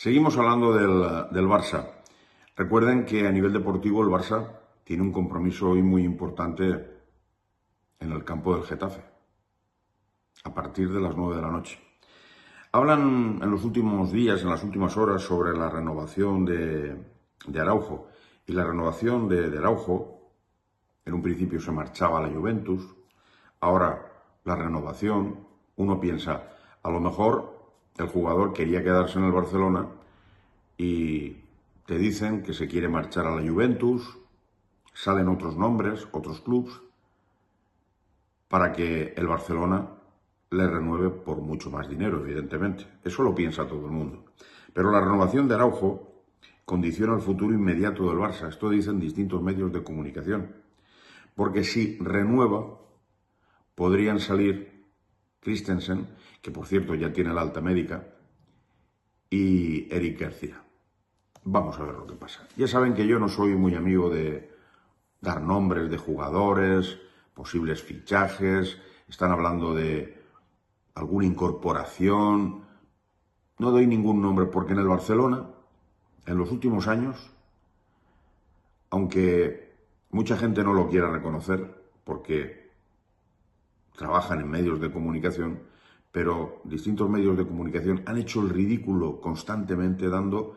Seguimos hablando del Barça. Recuerden que a nivel deportivo el Barça tiene un compromiso hoy muy importante en el campo del Getafe, a partir de las 9 de la noche. Hablan en los últimos días, en las últimas horas, sobre la renovación de Araujo. Y la renovación de Araujo, en un principio se marchaba a la Juventus, ahora la renovación, uno piensa, a lo mejor el jugador quería quedarse en el Barcelona y te dicen que se quiere marchar a la Juventus, salen otros nombres, otros clubes, para que el Barcelona le renueve por mucho más dinero, evidentemente. Eso lo piensa todo el mundo. Pero la renovación de Araujo condiciona el futuro inmediato del Barça. Esto dicen distintos medios de comunicación. Porque si renueva, podrían salir Christensen, que por cierto ya tiene la alta médica, y Eric García. Vamos a ver lo que pasa. Ya saben que yo no soy muy amigo de dar nombres de jugadores, posibles fichajes, están hablando de alguna incorporación. No doy ningún nombre porque en el Barcelona, en los últimos años, aunque mucha gente no lo quiera reconocer porque trabajan en medios de comunicación, pero distintos medios de comunicación han hecho el ridículo constantemente dando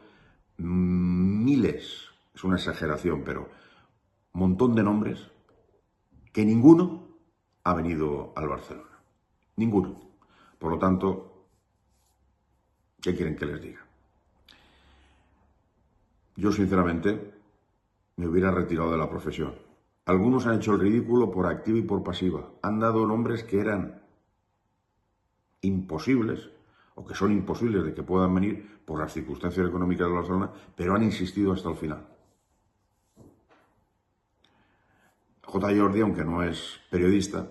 miles, es una exageración, pero un montón de nombres que ninguno ha venido al Barcelona. Ninguno. Por lo tanto, ¿qué quieren que les diga? Yo, sinceramente, me hubiera retirado de la profesión. Algunos han hecho el ridículo por activa y por pasiva. Han dado nombres que eran imposibles o que son imposibles de que puedan venir por las circunstancias económicas de Barcelona, pero han insistido hasta el final. J. Jordi, aunque no es periodista,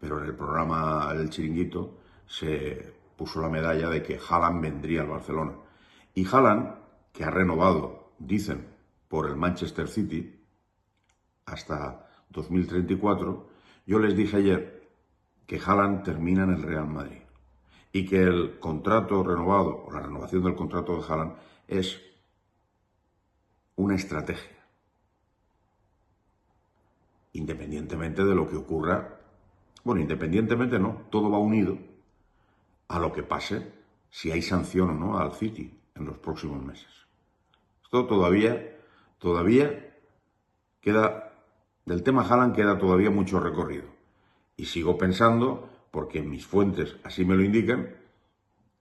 pero en el programa El Chiringuito se puso la medalla de que Haaland vendría al Barcelona. Y Haaland, que ha renovado, dicen, por el Manchester City hasta 2034, yo les dije ayer que Haaland termina en el Real Madrid y que el contrato renovado, o la renovación del contrato de Haaland, es una estrategia. Independientemente de lo que ocurra, bueno, independientemente no, todo va unido a lo que pase si hay sanción o no al City en los próximos meses. Esto todavía queda, del tema Haaland queda todavía mucho recorrido. Y sigo pensando, porque mis fuentes así me lo indican,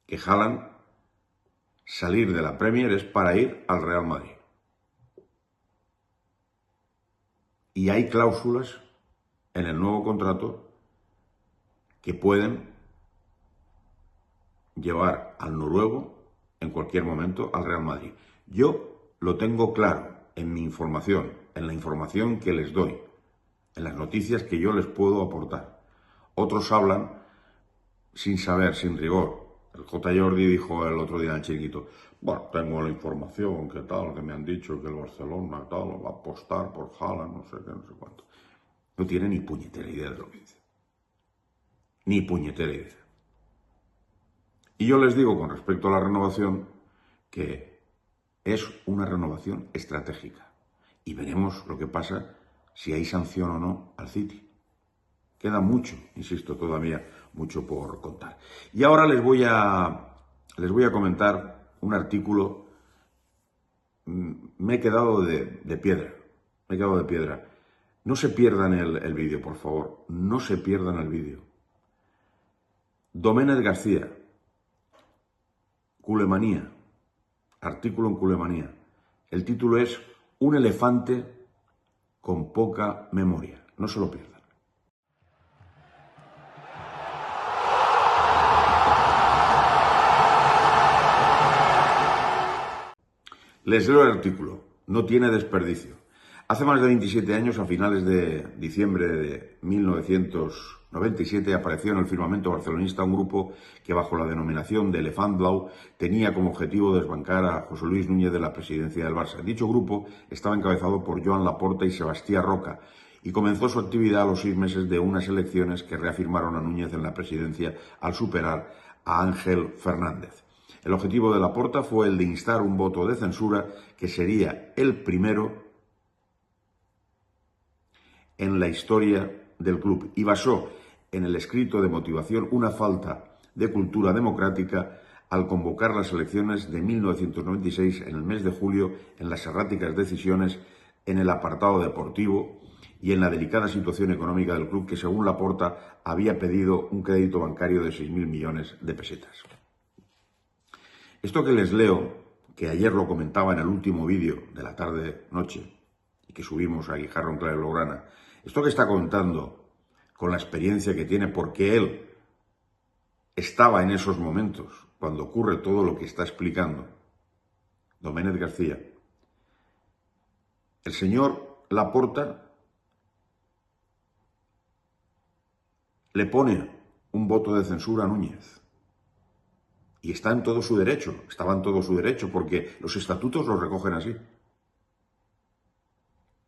que Haaland salir de la Premier es para ir al Real Madrid. Y hay cláusulas en el nuevo contrato que pueden llevar al noruego en cualquier momento al Real Madrid. Yo lo tengo claro en mi información, en la información que les doy, en las noticias que yo les puedo aportar. Otros hablan sin saber, sin rigor. El J. Jordi dijo el otro día en el Chiringuito, bueno, tengo la información, que tal, que me han dicho que el Barcelona tal va a apostar por Haaland, no sé qué, no sé cuánto. No tiene ni puñetera idea de lo que dice. Ni puñetera idea. Y yo les digo con respecto a la renovación que es una renovación estratégica. Y veremos lo que pasa si hay sanción o no al City. Queda mucho, insisto, todavía mucho por contar. Y ahora les voy a comentar un artículo. Me he quedado de piedra. Me he quedado de piedra. No se pierdan el vídeo, por favor. No se pierdan el vídeo. Doménez García. Culemanía. Artículo en Culemanía. El título es Un elefante con poca memoria. No se lo pierdan. Les leo el artículo. No tiene desperdicio. Hace más de 27 años, a finales de diciembre de 1997, apareció en el firmamento barcelonista un grupo que, bajo la denominación de Elefant Blau, tenía como objetivo desbancar a José Luis Núñez de la presidencia del Barça. Dicho grupo estaba encabezado por Joan Laporta y Sebastián Roca y comenzó su actividad a los 6 meses de unas elecciones que reafirmaron a Núñez en la presidencia al superar a Ángel Fernández. El objetivo de Laporta fue el de instar un voto de censura que sería el primero en la historia del club y basó en el escrito de motivación una falta de cultura democrática al convocar las elecciones de 1996 en el mes de julio en las erráticas decisiones en el apartado deportivo y en la delicada situación económica del club que, según Laporta, había pedido un crédito bancario de 6.000 millones de pesetas. Esto que les leo, que ayer lo comentaba en el último vídeo de la tarde-noche y que subimos a Guijarro en Clave Blaugrana, esto que está contando con la experiencia que tiene, porque él estaba en esos momentos cuando ocurre todo lo que está explicando Domenech García, el señor Laporta le pone un voto de censura a Núñez. Y está en todo su derecho, estaba en todo su derecho, porque los estatutos los recogen así.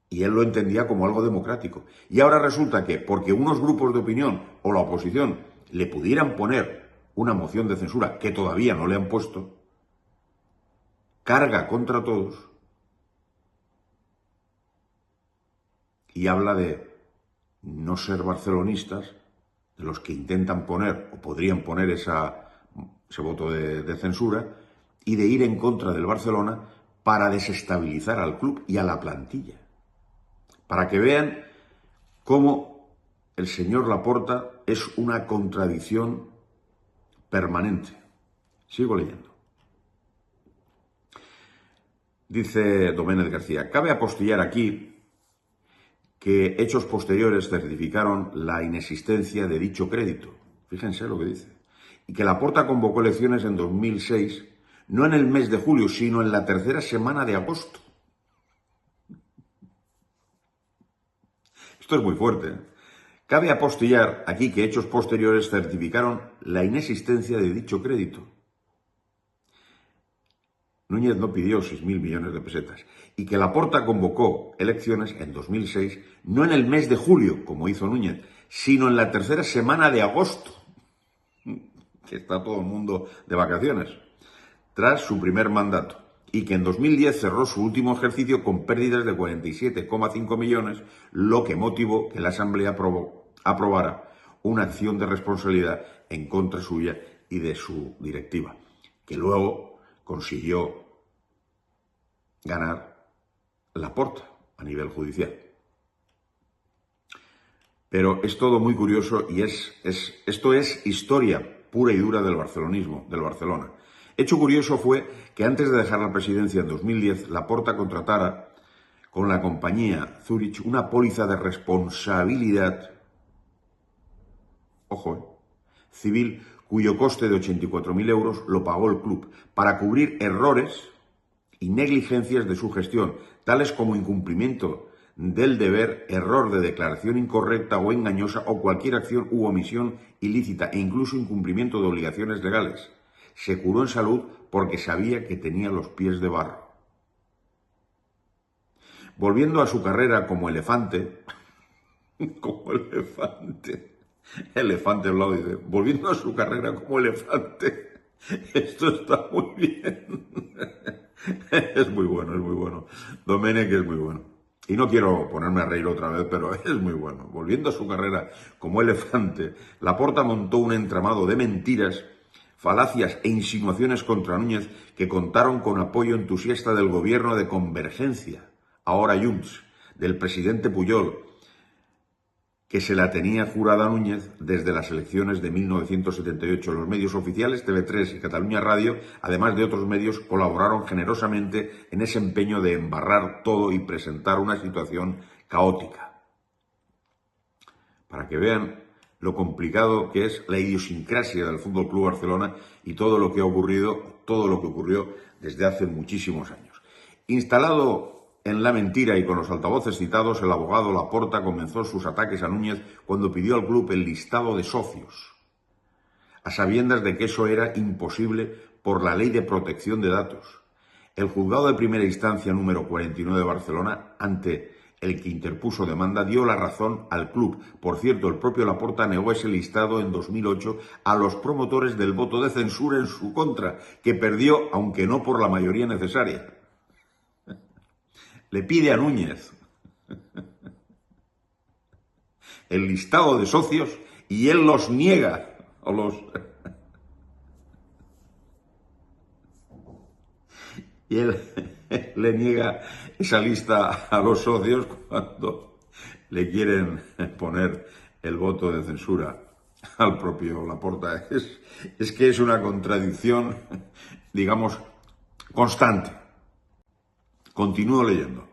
Y él lo entendía como algo democrático. Y ahora resulta que, porque unos grupos de opinión o la oposición le pudieran poner una moción de censura, que todavía no le han puesto, carga contra todos y habla de no ser barcelonistas, de los que intentan poner o podrían poner ese voto de censura, y de ir en contra del Barcelona para desestabilizar al club y a la plantilla. Para que vean cómo el señor Laporta es una contradicción permanente. Sigo leyendo. Dice Domenech García, cabe apostillar aquí que hechos posteriores certificaron la inexistencia de dicho crédito. Fíjense lo que dice. Y que Laporta convocó elecciones en 2006, no en el mes de julio, sino en la tercera semana de agosto. Esto es muy fuerte, ¿eh? Cabe apostillar aquí que hechos posteriores certificaron la inexistencia de dicho crédito. Núñez no pidió 6.000 millones de pesetas y que Laporta convocó elecciones en 2006, no en el mes de julio, como hizo Núñez, sino en la tercera semana de agosto, que está todo el mundo de vacaciones, tras su primer mandato, y que en 2010 cerró su último ejercicio con pérdidas de 47,5 millones, lo que motivó que la Asamblea aprobara una acción de responsabilidad en contra suya y de su directiva, que luego consiguió ganar Laporta a nivel judicial. Pero es todo muy curioso y esto es historia pura y dura del barcelonismo, del Barcelona. Hecho curioso fue que antes de dejar la presidencia en 2010, Laporta contratara con la compañía Zurich una póliza de responsabilidad, ojo, civil, cuyo coste de 84.000 euros lo pagó el club para cubrir errores y negligencias de su gestión, tales como incumplimiento del deber, error de declaración incorrecta o engañosa o cualquier acción u omisión ilícita e incluso incumplimiento de obligaciones legales. Se curó en salud porque sabía que tenía los pies de barro. Volviendo a su carrera como elefante, elefante Blau dice, volviendo a su carrera como elefante, esto está muy bien. Es muy bueno. Domenech es muy bueno. Y no quiero ponerme a reír otra vez, pero es muy bueno. Volviendo a su carrera como elefante, Laporta montó un entramado de mentiras, falacias e insinuaciones contra Núñez que contaron con apoyo entusiasta del gobierno de convergencia, ahora Junts, del presidente Pujol, que se la tenía jurada a Núñez desde las elecciones de 1978. Los medios oficiales, TV3 y Cataluña Radio, además de otros medios, colaboraron generosamente en ese empeño de embarrar todo y presentar una situación caótica. Para que vean lo complicado que es la idiosincrasia del Fútbol Club Barcelona y todo lo que ha ocurrido, todo lo que ocurrió desde hace muchísimos años. Instalado en la mentira y con los altavoces citados, el abogado Laporta comenzó sus ataques a Núñez cuando pidió al club el listado de socios, a sabiendas de que eso era imposible por la Ley de Protección de Datos. El juzgado de primera instancia número 49 de Barcelona, ante el que interpuso demanda, dio la razón al club. Por cierto, el propio Laporta negó ese listado en 2008 a los promotores del voto de censura en su contra, que perdió, aunque no por la mayoría necesaria. Le pide a Núñez el listado de socios y él los niega. Y él le niega esa lista a los socios cuando le quieren poner el voto de censura al propio Laporta. Es que es una contradicción, digamos, constante. Continúo leyendo.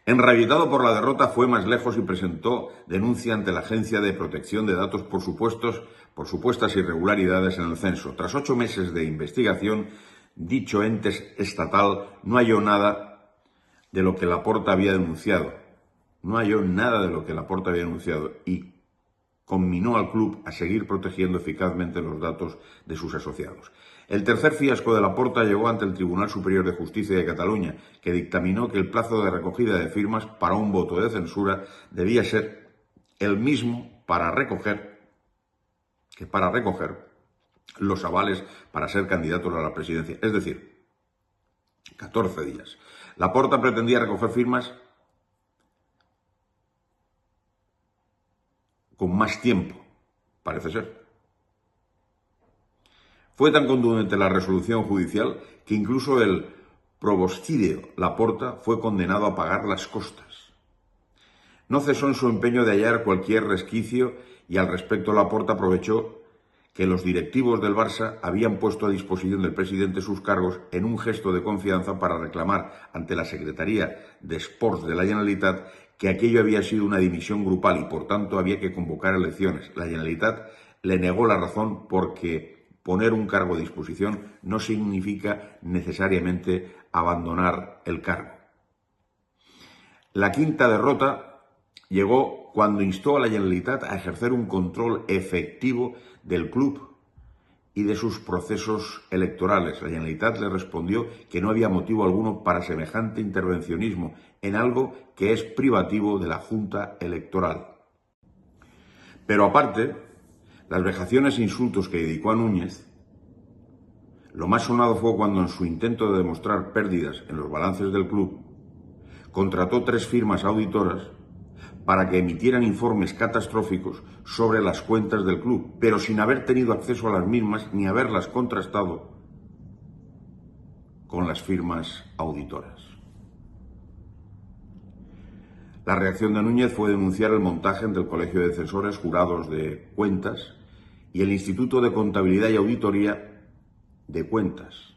Enrabietado por la derrota, fue más lejos y presentó denuncia ante la Agencia de Protección de Datos por supuestas irregularidades en el censo. Tras 8 meses de investigación, dicho ente estatal no halló nada de lo que Laporta había denunciado. Y conminó al club a seguir protegiendo eficazmente los datos de sus asociados. El tercer fiasco de Laporta llegó ante el Tribunal Superior de Justicia de Cataluña, que dictaminó que el plazo de recogida de firmas para un voto de censura debía ser el mismo para recoger los avales para ser candidatos a la presidencia, es decir, 14 días. Laporta pretendía recoger firmas con más tiempo, parece ser. Fue tan contundente la resolución judicial que incluso el probostidio Laporta fue condenado a pagar las costas. No cesó en su empeño de hallar cualquier resquicio y al respecto Laporta aprovechó que los directivos del Barça habían puesto a disposición del presidente sus cargos en un gesto de confianza para reclamar ante la Secretaría de Esports de la Generalitat que aquello había sido una dimisión grupal y por tanto había que convocar elecciones. La Generalitat le negó la razón porque poner un cargo a disposición no significa necesariamente abandonar el cargo. La quinta derrota llegó cuando instó a la Generalitat a ejercer un control efectivo del club y de sus procesos electorales. La Generalitat le respondió que no había motivo alguno para semejante intervencionismo en algo que es privativo de la Junta Electoral. Pero aparte, las vejaciones e insultos que dedicó a Núñez, lo más sonado fue cuando en su intento de demostrar pérdidas en los balances del club, contrató 3 firmas auditoras para que emitieran informes catastróficos sobre las cuentas del club, pero sin haber tenido acceso a las mismas ni haberlas contrastado con las firmas auditoras. La reacción de Núñez fue denunciar el montaje entre el Colegio de Censores Jurados de Cuentas y el Instituto de Contabilidad y Auditoría de Cuentas.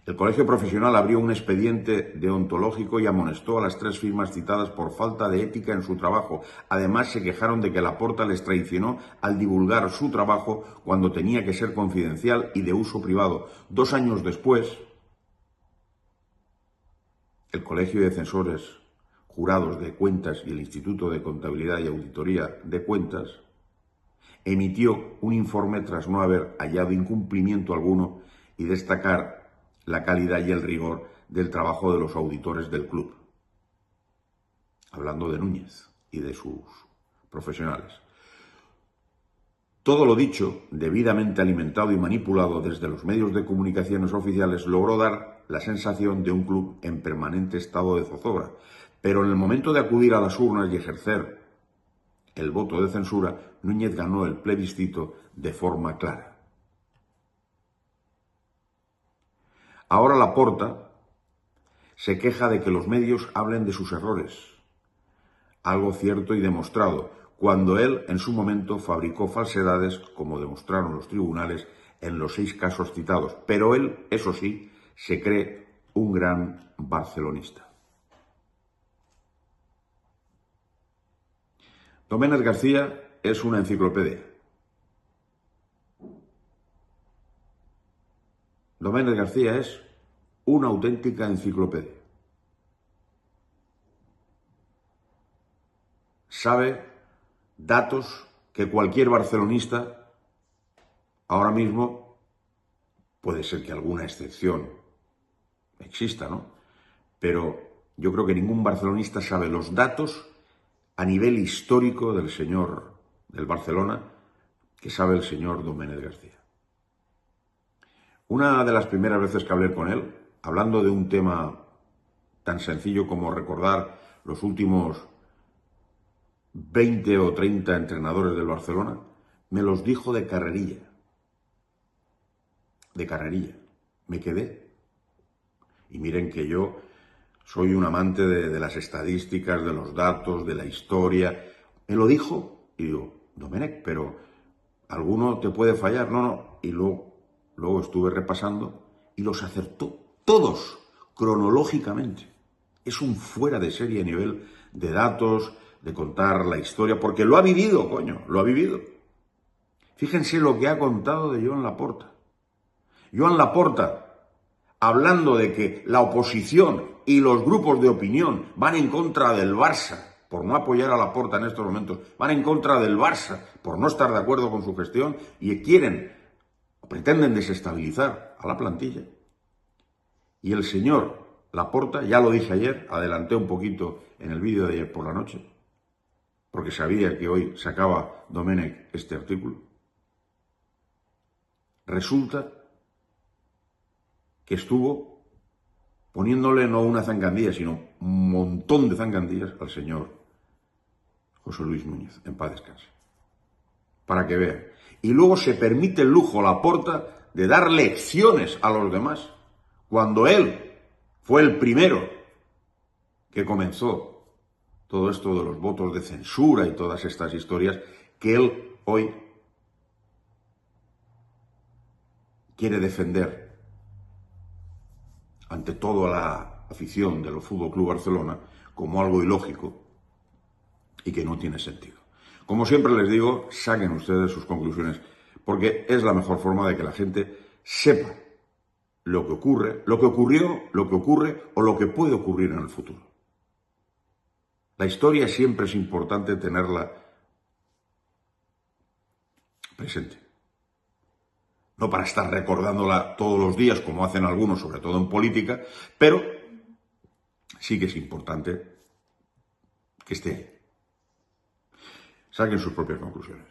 El colegio profesional abrió un expediente deontológico y amonestó a las 3 firmas citadas por falta de ética en su trabajo. Además, se quejaron de que Laporta les traicionó al divulgar su trabajo cuando tenía que ser confidencial y de uso privado. 2 años después, el Colegio de Censores Jurados de Cuentas y el Instituto de Contabilidad y Auditoría de Cuentas emitió un informe tras no haber hallado incumplimiento alguno y destacar la calidad y el rigor del trabajo de los auditores del club. Hablando de Núñez y de sus profesionales. Todo lo dicho, debidamente alimentado y manipulado desde los medios de comunicaciones oficiales, logró dar la sensación de un club en permanente estado de zozobra. Pero en el momento de acudir a las urnas y ejercer el voto de censura, Núñez ganó el plebiscito de forma clara. Ahora Laporta se queja de que los medios hablen de sus errores, algo cierto y demostrado, cuando él en su momento fabricó falsedades, como demostraron los tribunales en los 6 casos citados. Pero él, eso sí, se cree un gran barcelonista. Domènech García es una enciclopedia. Domènech García es una auténtica enciclopedia. Sabe datos que cualquier barcelonista ahora mismo, puede ser que alguna excepción exista, ¿no? Pero yo creo que ningún barcelonista sabe los datos a nivel histórico del señor del Barcelona que sabe el señor Domenech García. Una de las primeras veces que hablé con él, hablando de un tema tan sencillo como recordar los últimos 20 o 30 entrenadores del Barcelona, me los dijo de carrerilla. De carrerilla. Me quedé. Y miren que yo soy un amante de las estadísticas, de los datos, de la historia. Me lo dijo y digo, Domenech, pero alguno te puede fallar. No. Y luego estuve repasando y los acertó todos, cronológicamente. Es un fuera de serie a nivel de datos, de contar la historia, porque lo ha vivido, coño, lo ha vivido. Fíjense lo que ha contado de Joan Laporta. Joan Laporta, hablando de que la oposición y los grupos de opinión van en contra del Barça, por no apoyar a Laporta en estos momentos, van en contra del Barça, por no estar de acuerdo con su gestión, y quieren o pretenden desestabilizar a la plantilla. Y el señor Laporta, ya lo dije ayer, adelanté un poquito en el vídeo de ayer por la noche, porque sabía que hoy sacaba Domenech este artículo. Resulta que estuvo poniéndole no una zancadilla, sino un montón de zancadillas al señor José Luis Núñez, en paz descanse. Para que vean. Y luego se permite el lujo Laporta de dar lecciones a los demás, cuando él fue el primero que comenzó todo esto de los votos de censura y todas estas historias, que él hoy quiere defender ante toda la afición del Fútbol Club Barcelona como algo ilógico y que no tiene sentido. Como siempre les digo, saquen ustedes sus conclusiones, porque es la mejor forma de que la gente sepa lo que ocurre, lo que ocurrió, lo que ocurre o lo que puede ocurrir en el futuro. La historia siempre es importante tenerla presente. No para estar recordándola todos los días, como hacen algunos, sobre todo en política, pero sí que es importante que esté ahí. Saquen sus propias conclusiones.